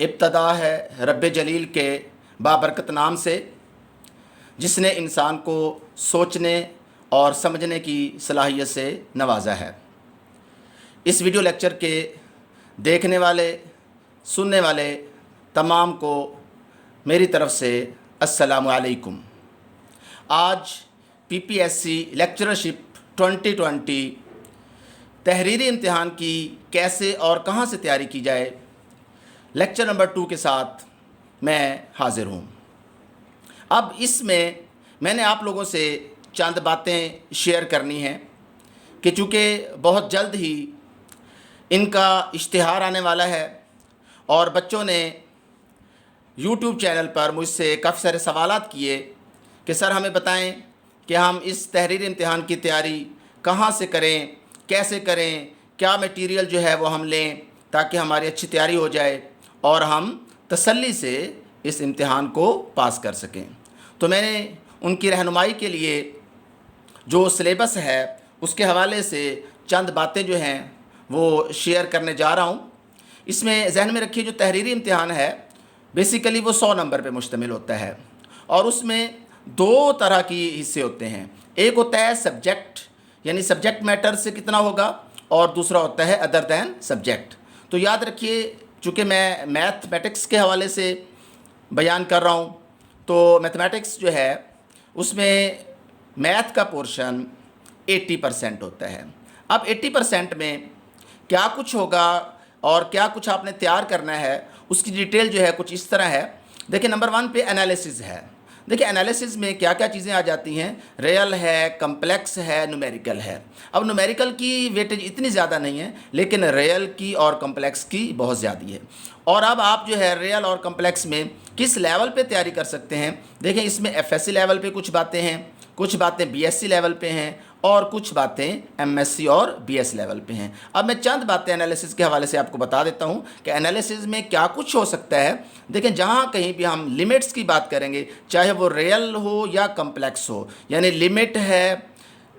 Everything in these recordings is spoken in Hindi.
इब्तदा है रब जलील के बाबरकत नाम से, जिसने इंसान को सोचने और समझने की सलाहियत से नवाजा है। इस वीडियो लेक्चर के देखने वाले, सुनने वाले तमाम को मेरी तरफ़ से अस्सलामु अलैकुम। आज पीपीएससी लेक्चरशिप 2020 तहरीरी इम्तिहान की कैसे और कहां से तैयारी की जाए, लेक्चर नंबर 2 के साथ मैं हाज़िर हूं। अब इसमें मैंने आप लोगों से चंद बातें शेयर करनी हैं कि चूँकि बहुत जल्द ही इनका इश्तिहार आने वाला है और बच्चों ने यूट्यूब चैनल पर मुझसे काफ़ी सारे सवालात किए कि सर हमें बताएं कि हम इस तहरीरी इम्तिहान की तैयारी कहाँ से करें, कैसे करें, क्या मटेरियल जो है वो हम लें ताकि हमारी अच्छी तैयारी हो जाए और हम तसल्ली से इस इम्तिहान को पास कर सकें। तो मैंने उनकी रहनुमाई के लिए जो सिलेबस है उसके हवाले से चंद बातें जो हैं वो शेयर करने जा रहा हूँ। इसमें जहन में रखिए, जो तहरीरी इम्तिहान है बेसिकली वो 100 नंबर पे मुश्तमिल होता है और उसमें 2 तरह की हिस्से होते हैं। एक होता है सब्जेक्ट, यानी सब्जेक्ट मैटर से कितना होगा, और दूसरा होता है अदर दैन सब्जेक्ट। तो याद रखिए, चूँकि मैं मैथमेटिक्स के हवाले से बयान कर रहा हूँ, तो मैथमेटिक्स जो है उसमें मैथ का पोर्शन 80% होता है। अब 80% में क्या कुछ होगा और क्या कुछ आपने तैयार करना है, उसकी डिटेल जो है कुछ इस तरह है। देखिए, नंबर 1 पे एनालिसिस है। देखिए, एनालिसिस में क्या क्या चीज़ें आ जाती हैं, रियल है, कम्प्लेक्स है, न्यूमेरिकल है। अब न्यूमेरिकल की वेटेज इतनी ज़्यादा नहीं है, लेकिन रियल की और कम्प्लेक्स की बहुत ज़्यादा है। और अब आप जो है रियल और कम्प्लेक्स में किस लेवल पे तैयारी कर सकते हैं। देखें, इसमें एफएससी लेवल पे कुछ बातें हैं, कुछ बातें बीएससी लेवल पे हैं और कुछ बातें एमएससी और बीएस लेवल पे हैं। अब मैं चंद बातें एनालिसिस के हवाले से आपको बता देता हूं कि एनालिसिस में क्या कुछ हो सकता है। देखें, जहां कहीं भी हम लिमिट्स की बात करेंगे, चाहे वो रियल हो या कम्प्लेक्स हो, यानी लिमिट है,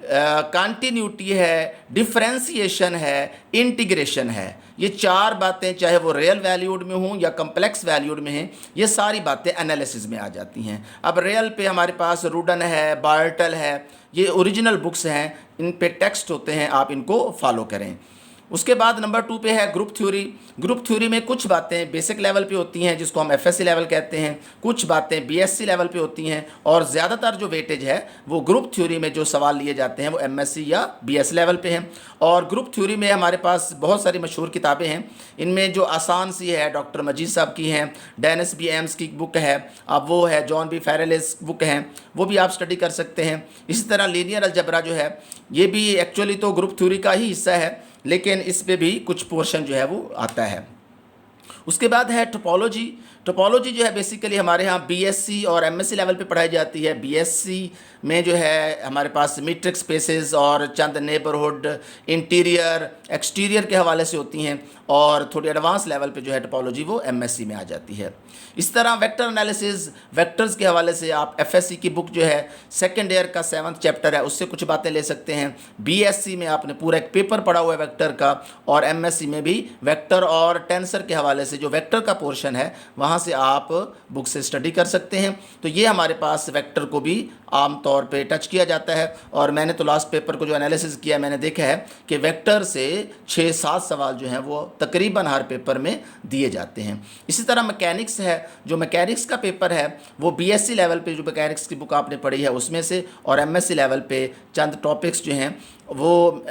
कंटिन्यूटी है, डिफरेंशिएशन है, इंटीग्रेशन है, ये 4 बातें चाहे वो रियल वैल्यूड में हों या कम्प्लेक्स वैल्यूड में हैं, ये सारी बातें एनालिसिस में आ जाती हैं। अब रियल पे हमारे पास रूडन है, बार्टल है, ये ओरिजिनल बुक्स हैं, इन पे टेक्स्ट होते हैं, आप इनको फॉलो करें। उसके बाद नंबर 2 पे है ग्रुप थ्योरी। ग्रुप थ्योरी में कुछ बातें बेसिक लेवल पे होती हैं जिसको हम एफएससी लेवल कहते हैं, कुछ बातें बीएससी लेवल पे होती हैं और ज़्यादातर जो वेटेज है वो ग्रुप थ्योरी में जो सवाल लिए जाते हैं वो एमएससी या बीएस लेवल पे हैं। और ग्रुप थ्योरी में हमारे पास बहुत सारी मशहूर किताबें हैं। इनमें जो आसान सी है डॉक्टर मजीद साहब की हैं, डेनिस बी एम्स की बुक है, अब वो है, जॉन बी फेरेलेस बुक हैं, वो भी आप स्टडी कर सकते हैं। इसी तरह लीनियर अलजबरा जो है ये भी एक्चुअली तो ग्रुप थ्योरी का ही हिस्सा है, लेकिन इस पे भी कुछ पोर्शन जो है वो आता है। उसके बाद है टोपोलॉजी। टोपोलॉजी जो है बेसिकली हमारे यहाँ बीएससी और एमएससी लेवल पे पढ़ाई जाती है। बीएससी में जो है हमारे पास मीट्रिक स्पेसेस और चंद नेबरहुड, इंटीरियर, एक्सटीरियर के हवाले से होती हैं और थोड़ी एडवांस लेवल पे जो है टोपोलॉजी वो एमएससी में आ जाती है। इस तरह वेक्टर एनालिसिस, वेक्टर्स के हवाले से आप एफएससी की बुक जो है सेकेंड ईयर का 7th चैप्टर है, उससे कुछ बातें ले सकते हैं। बीएससी में आपने पूरा एक पेपर पढ़ा हुआ है वेक्टर का, और एमएससी में भी वेक्टर और टेंसर के हवाले से जो वेक्टर का पोर्शन है वहाँ से आप बुक से स्टडी कर सकते हैं। तो ये हमारे पास वेक्टर को भी आम तौर पे टच किया जाता है और मैंने तो लास्ट पेपर को जो एनालिसिस किया मैंने देखा है कि वेक्टर से 6-7 सवाल जो हैं वो तकरीबन हर पेपर में दिए जाते हैं। इसी तरह मैकेनिक्स है, जो मैकेनिक्स का पेपर है वो बीएससी लेवल पे जो मैकेनिक्स की बुक आपने पढ़ी है उसमें से, और एमएससी लेवल पे चंद टॉपिक्स जो हैं वो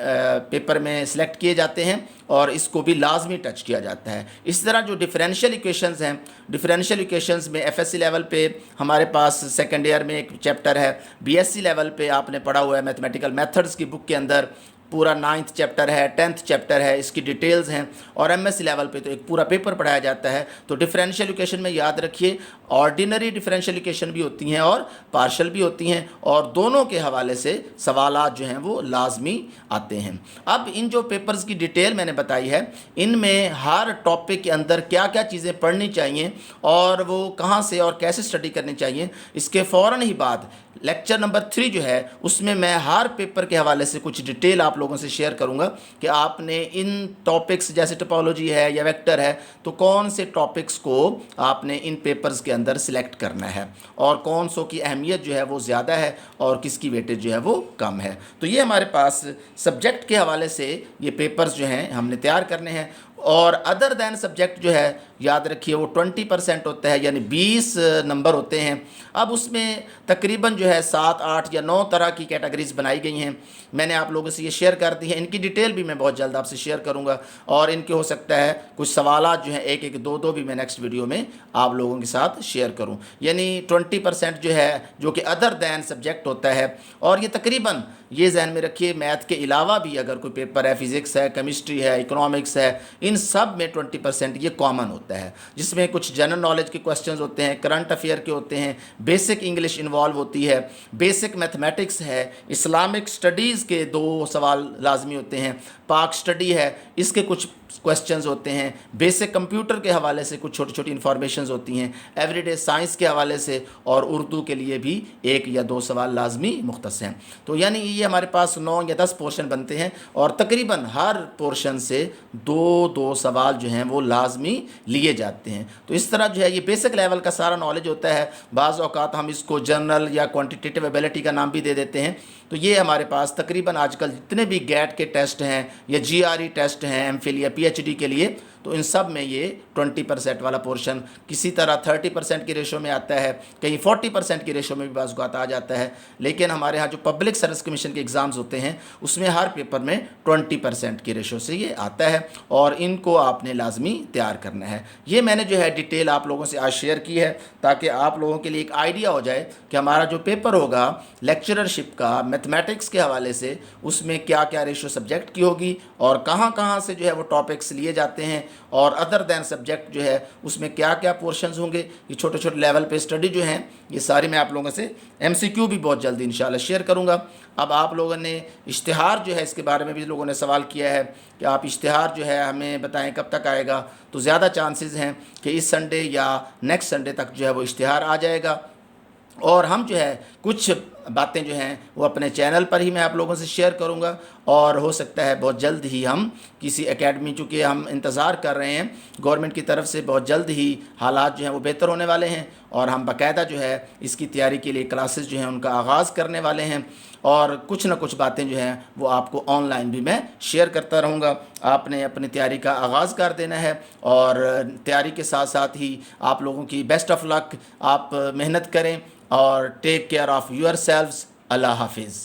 पेपर में सिलेक्ट किए जाते हैं और इसको भी लाजमी टच किया जाता है। इस तरह जो डिफरेंशियल इक्वेशंस हैं, डिफरेंशियल इक्वेशंस में एफएससी लेवल पे हमारे पास सेकेंड ईयर में एक चैप्टर है, बीएससी लेवल पे आपने पढ़ा हुआ है मैथमेटिकल मेथड्स की बुक के अंदर पूरा 9th चैप्टर है, 10th चैप्टर है, इसकी डिटेल्स हैं, और एमएससी लेवल पे तो एक पूरा पेपर पढ़ाया जाता है। तो डिफरेंशियल इक्वेशन में याद रखिए ऑर्डिनरी डिफरेंशियल इक्वेशन भी होती हैं और पार्शियल भी होती हैं, और दोनों के हवाले से सवालात जो हैं वो लाजमी आते हैं। अब इन जो पेपर्स की डिटेल मैंने बताई है, इनमें हर टॉपिक के अंदर क्या क्या चीज़ें पढ़नी चाहिए और वो कहाँ से और कैसे स्टडी करनी चाहिए, इसके फ़ौरन ही बाद लेक्चर नंबर 3 जो है उसमें मैं हर पेपर के हवाले से कुछ डिटेल आप लोगों से शेयर करूंगा कि आपने इन टॉपिक्स जैसे टोपोलॉजी है या वेक्टर है तो कौन से टॉपिक्स को आपने इन पेपर्स के अंदर सिलेक्ट करना है और कौन सो की अहमियत जो है वो ज़्यादा है और किसकी वेटेज जो है वो कम है। तो ये हमारे पास सब्जेक्ट के हवाले से ये पेपर्स जो हैं हमने तैयार करने हैं। और अदर दैन सब्जेक्ट जो है याद रखिए वो 20% होता है, यानी 20 नंबर होते हैं। अब उसमें तकरीबन जो है 7, 8 या 9 तरह की कैटेगरीज बनाई गई हैं। मैंने आप लोगों से ये शेयर कर दी है, इनकी डिटेल भी मैं बहुत जल्द आपसे शेयर करूंगा और इनके हो सकता है कुछ सवालात जो हैं एक एक दो दो भी मैं नेक्स्ट वीडियो में आप लोगों के साथ शेयर करूं। यानी 20% जो है जो कि अदर दैन सब्जेक्ट होता है। और ये तकरीबन ये जहन में रखिए मैथ के अलावा भी अगर कोई पेपर है, फिज़िक्स है, केमिस्ट्री है, इकोनॉमिक्स है, इन सब में 20% ये कॉमन होता है, जिसमें कुछ जनरल नॉलेज के क्वेश्चंस होते हैं, करंट अफेयर के होते हैं, बेसिक इंग्लिश इन्वॉल्व होती है, बेसिक मैथमेटिक्स है, इस्लामिक स्टडीज़ के 2 सवाल लाजमी होते हैं, पाक स्टडी है इसके कुछ क्वेश्चंस होते हैं, बेसिक कंप्यूटर के हवाले से कुछ छोटी छोटी इन्फॉर्मेशंस होती हैं, एवरीडे साइंस के हवाले से, और उर्दू के लिए भी 1 या 2 सवाल लाजमी मुख्तस हैं। तो यानी ये हमारे पास 9 या 10 पोर्शन बनते हैं और तकरीबन हर पोर्शन से 2-2 सवाल जो हैं वो लाजमी लिए जाते हैं। तो इस तरह जो है ये बेसिक लेवल का सारा नॉलेज होता है। बाज़ औक़ात हम इसको जनरल या क्वान्टिटेटिव एबिलिटी का नाम भी दे देते हैं। तो ये हमारे पास तकरीबन आजकल जितने भी गैट के टेस्ट हैं या GRE टेस्ट हैं एमफिल या PhD के लिए, तो इन सब में ये 20% वाला पोर्शन किसी तरह 30% की रेशो में आता है, कहीं 40% की रेशो में भी बाज़ औक़ात आ जाता है। लेकिन हमारे यहाँ जो पब्लिक सर्विस कमीशन के एग्ज़ाम्स होते हैं उसमें हर पेपर में 20% की रेशो से ये आता है और इनको आपने लाजमी तैयार करना है। ये मैंने जो है डिटेल आप लोगों से आज शेयर की है ताकि आप लोगों के लिए एक आइडिया हो जाए कि हमारा जो पेपर होगा लेक्चररशिप का मैथमेटिक्स के हवाले से उसमें क्या क्या रेशो सब्जेक्ट की होगी और कहाँ कहाँ से जो है वो टॉपिक्स लिए जाते हैं और अदर दैन सब्जेक्ट जो है उसमें क्या क्या पोर्शंस होंगे। ये छोटे छोटे लेवल पे स्टडी जो हैं ये सारी मैं आप लोगों से MCQ भी बहुत जल्दी इंशाल्लाह शेयर करूंगा। अब आप लोगों ने इश्तिहार जो है इसके बारे में भी लोगों ने सवाल किया है कि आप इश्तिहार जो है हमें बताएं कब तक आएगा, तो ज़्यादा चांसेस हैं कि इस संडे या नेक्स्ट संडे तक जो है वो इश्तिहार आ जाएगा। और हम जो है कुछ बातें जो हैं वो अपने चैनल पर ही मैं आप लोगों से शेयर करूंगा और हो सकता है बहुत जल्द ही हम किसी एकेडमी, चूँकि हम इंतज़ार कर रहे हैं गवर्नमेंट की तरफ से, बहुत जल्द ही हालात जो हैं वो बेहतर होने वाले हैं और हम बाकायदा जो है इसकी तैयारी के लिए क्लासेस जो हैं उनका आगाज़ करने वाले हैं और कुछ ना कुछ बातें जो हैं वो आपको ऑनलाइन भी मैं शेयर करता रहूँगा। आपने अपनी तैयारी का आगाज़ कर देना है और तैयारी के साथ साथ ही आप लोगों की बेस्ट ऑफ लक, आप मेहनत करें और take care of your selves. Allah हाफिज़।